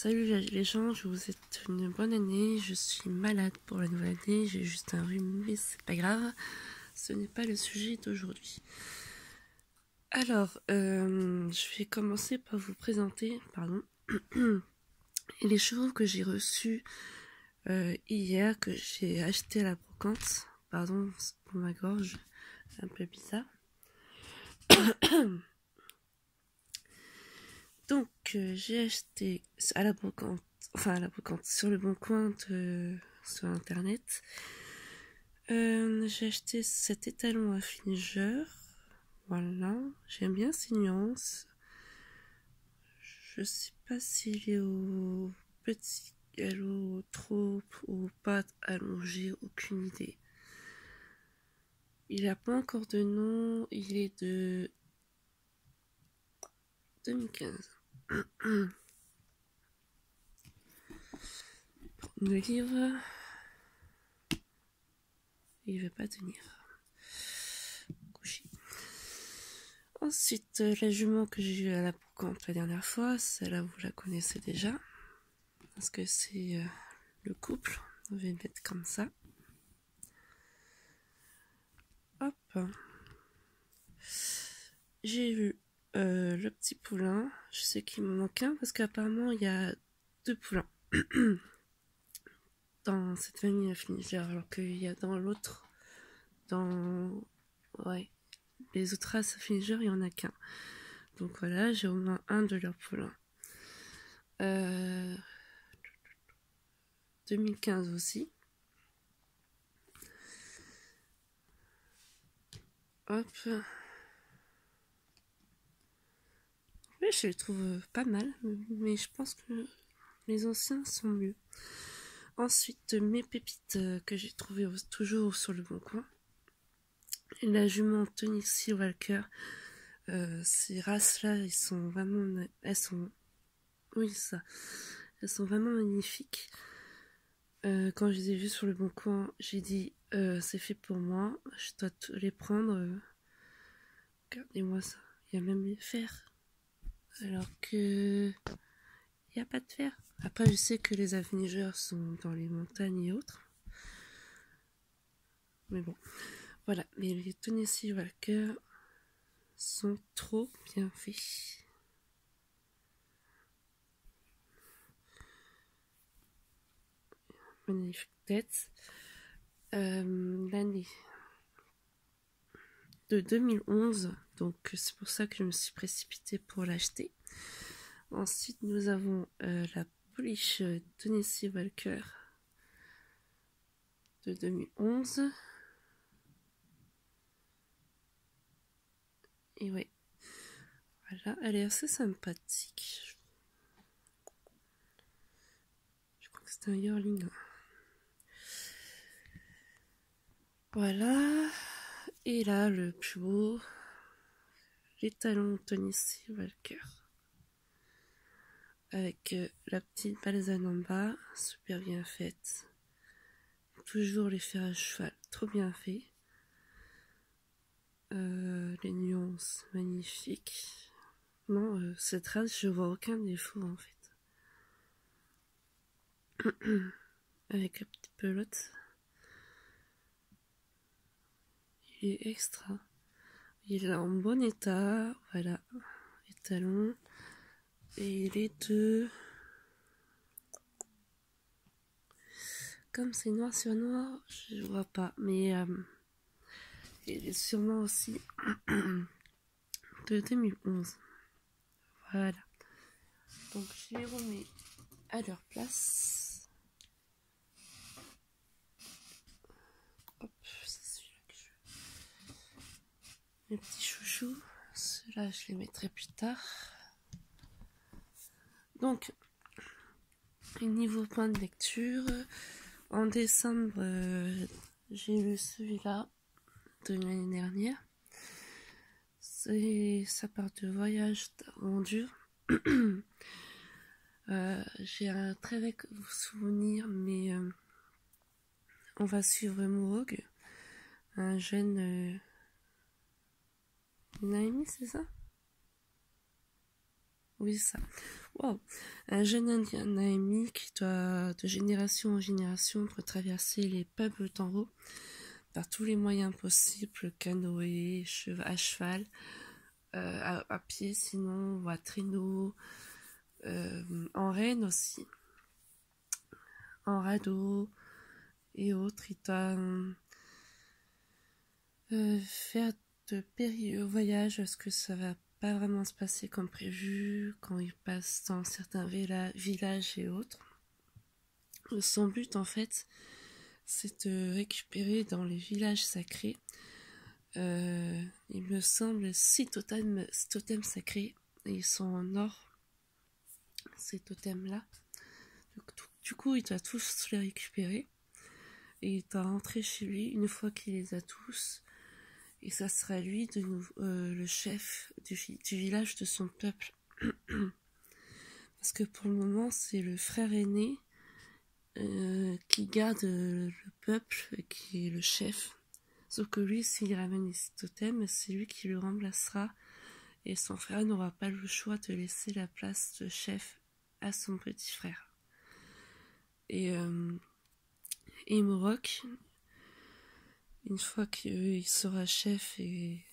Salut les gens, je vous souhaite une bonne année. Je suis malade pour la nouvelle année, j'ai juste un rhume, mais c'est pas grave. Ce n'est pas le sujet d'aujourd'hui. Alors, je vais commencer par vous présenter, les chevaux que j'ai reçus hier, que j'ai acheté à la brocante. Pardon pour ma gorge, c'est un peu bizarre. Donc, j'ai acheté à la brocante, sur le bon coin sur internet. J'ai acheté cet étalon à finisseur. Voilà, j'aime bien ces nuances. Je sais pas s'il est au petit galop, trop ou pas allongé, aucune idée. Il n'a pas encore de nom, il est de 2015. Le livre, il veut pas tenir. Couché. Ensuite, la jument que j'ai eue à la brocante la dernière fois, celle-là vous la connaissez déjà, parce que c'est le couple, on va le mettre comme ça. Hop. J'ai vu le petit poulain, je sais qu'il me manque un, parce qu'apparemment il y a 2 poulains dans cette famille à finisseur, alors qu'il y a dans l'autre, les autres races à finisseur, il n'y en a qu'un. Donc voilà, j'ai au moins un de leurs poulains. 2015 aussi. Hop. Oui, je les trouve pas mal, mais je pense que les anciens sont mieux. Ensuite, mes pépites que j'ai trouvées toujours sur le bon coin. La jument Tennessee Walker. Ces races-là, elles sont vraiment magnifiquiques. Quand je les ai vues sur le bon coin, j'ai dit c'est fait pour moi, je dois les prendre. Regardez-moi ça, il y a même les fers. Alors que il n'y a pas de fer. Après, je sais que les avenigeurs sont dans les montagnes et autres. Mais bon, voilà. Mais les Tennessee Walker sont trop bien faits. Magnifique tête. L'année de 2011, donc c'est pour ça que je me suis précipitée pour l'acheter. Ensuite, nous avons la Polish Tennessee Walker de 2011. Et ouais, voilà, elle est assez sympathique. Je crois que c'est un yearling. Voilà. Et là, le plus beau, l'étalon Tennessee Walker. Avec la petite balzane en bas, super bien faite. Toujours les fers à cheval, trop bien fait. Les nuances magnifiques. Non, cette race, je vois aucun défaut en fait. Avec la petite pelote. Il est extra. Il est en bon état. Voilà. Étalon. Et il est de... Comme c'est noir sur noir, je vois pas. Mais il est sûrement aussi de 2011. Voilà. Donc je les remets à leur place. Hop, c'est celui-là que je veux. Mes petits chouchous. Ceux-là, je les mettrai plus tard. Donc, niveau point de lecture, en décembre, j'ai lu celui-là de l'année dernière. Ça part de voyage d'aventure. J'ai un très vague souvenir, mais on va suivre Moog, un jeune Naomi, c'est ça? Oui, c'est ça. Wow. Un jeune indien Naimi qui doit, de génération en génération, doit traverser les peuples d'en haut par tous les moyens possibles, canoë, à cheval, à pied sinon, ou à traîneau, en renne aussi, en radeau et autres. Il doit faire de périlleux voyages parce que ça va pas vraiment se passer comme prévu quand il passe dans certains villages et autres. Son but en fait, c'est de récupérer dans les villages sacrés, il me semble, 6 totems sacrés, et ils sont en or, ces totems-là. Du coup, il doit tous les récupérer, et il doit rentrer chez lui une fois qu'il les a tous, et ça sera lui de nouveau le chef du village de son peuple. Parce que pour le moment, c'est le frère aîné qui garde le peuple et qui est le chef. Sauf que lui, s'il ramène les totems, c'est lui qui le remplacera. Et son frère n'aura pas le choix de laisser la place de chef à son petit frère. Et Morok, une fois qu'il sera chef et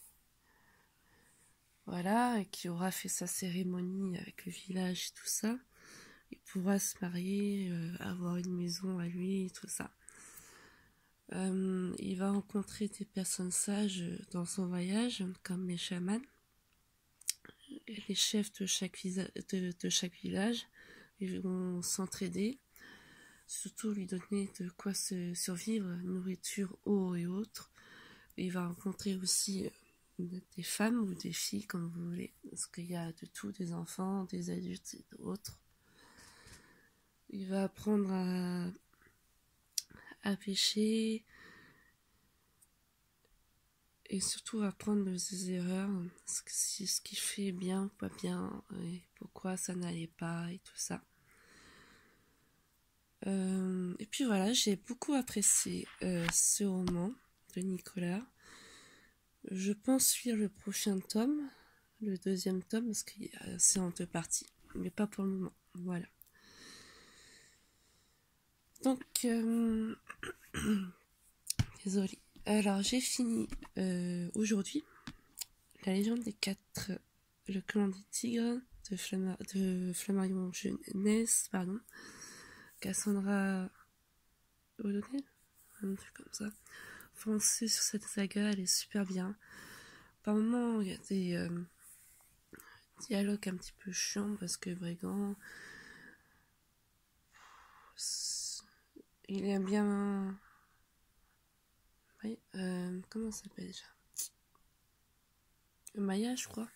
voilà, et qu'il aura fait sa cérémonie avec le village et tout ça, il pourra se marier, avoir une maison à lui et tout ça. Il va rencontrer des personnes sages dans son voyage, comme les chamans, les chefs de chaque village. Ils vont s'entraider, surtout lui donner de quoi se survivre, nourriture, eau et autres. Il va rencontrer aussi des femmes ou des filles, comme vous voulez, parce qu'il y a de tout, des enfants, des adultes et d'autres. Il va apprendre à pêcher et surtout apprendre de ses erreurs, ce qu'il fait bien ou pas bien, et pourquoi ça n'allait pas et tout ça. Et puis voilà, j'ai beaucoup apprécié ce roman de Nicolas. Je pense lire le prochain tome, le deuxième tome, parce que c'est en 2 parties, mais pas pour le moment. Voilà. Donc, désolée. Alors, j'ai fini aujourd'hui La légende des 4, le clan des tigres de Flammarion Jeunesse, pardon, Cassandra O'Donnell, un truc comme ça. Foncez sur cette saga, elle est super bien. Par moments, il y a des dialogues un petit peu chiants parce que Brigand, il aime bien. Oui, comment ça s'appelle déjà? Maya, je crois.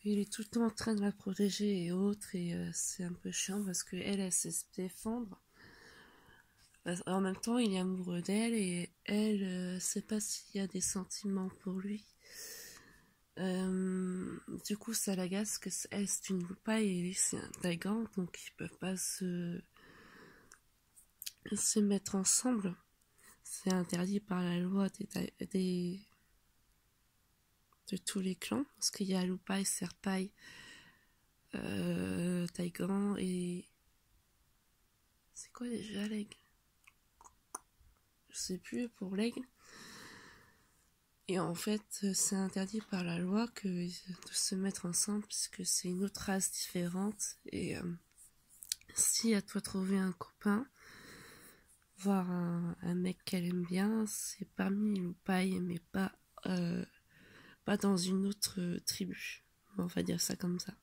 Il est tout le temps en train de la protéger et autres, et c'est un peu chiant parce que elle sait se défendre. En même temps, il est amoureux d'elle et elle sait pas s'il y a des sentiments pour lui. Du coup, ça l'agace que elle c'est une loupaille et lui c'est un Taigan, donc ils peuvent pas se mettre ensemble. C'est interdit par la loi de tous les clans, parce qu'il y a Loupaille, Serpaille, Taigan et... C'est quoi déjà l'aigle? Je sais plus pour l'aigle. Et en fait, c'est interdit par la loi de se mettre ensemble, puisque c'est une autre race différente. Et si à toi trouver un copain, voir un mec qu'elle aime bien, c'est parmi Loupaille, mais pas dans une autre tribu. On va dire ça comme ça.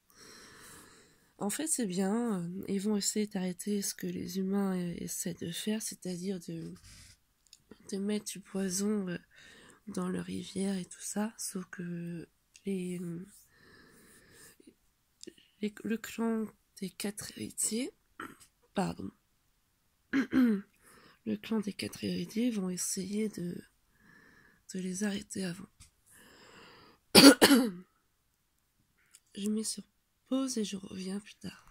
En fait, c'est bien. Ils vont essayer d'arrêter ce que les humains essaient de faire, c'est-à-dire de mettre du poison dans leurs rivières et tout ça. Sauf que le clan des 4 héritiers, pardon, le clan des 4 héritiers vont essayer de les arrêter avant. Je mets sur pause et je reviens plus tard.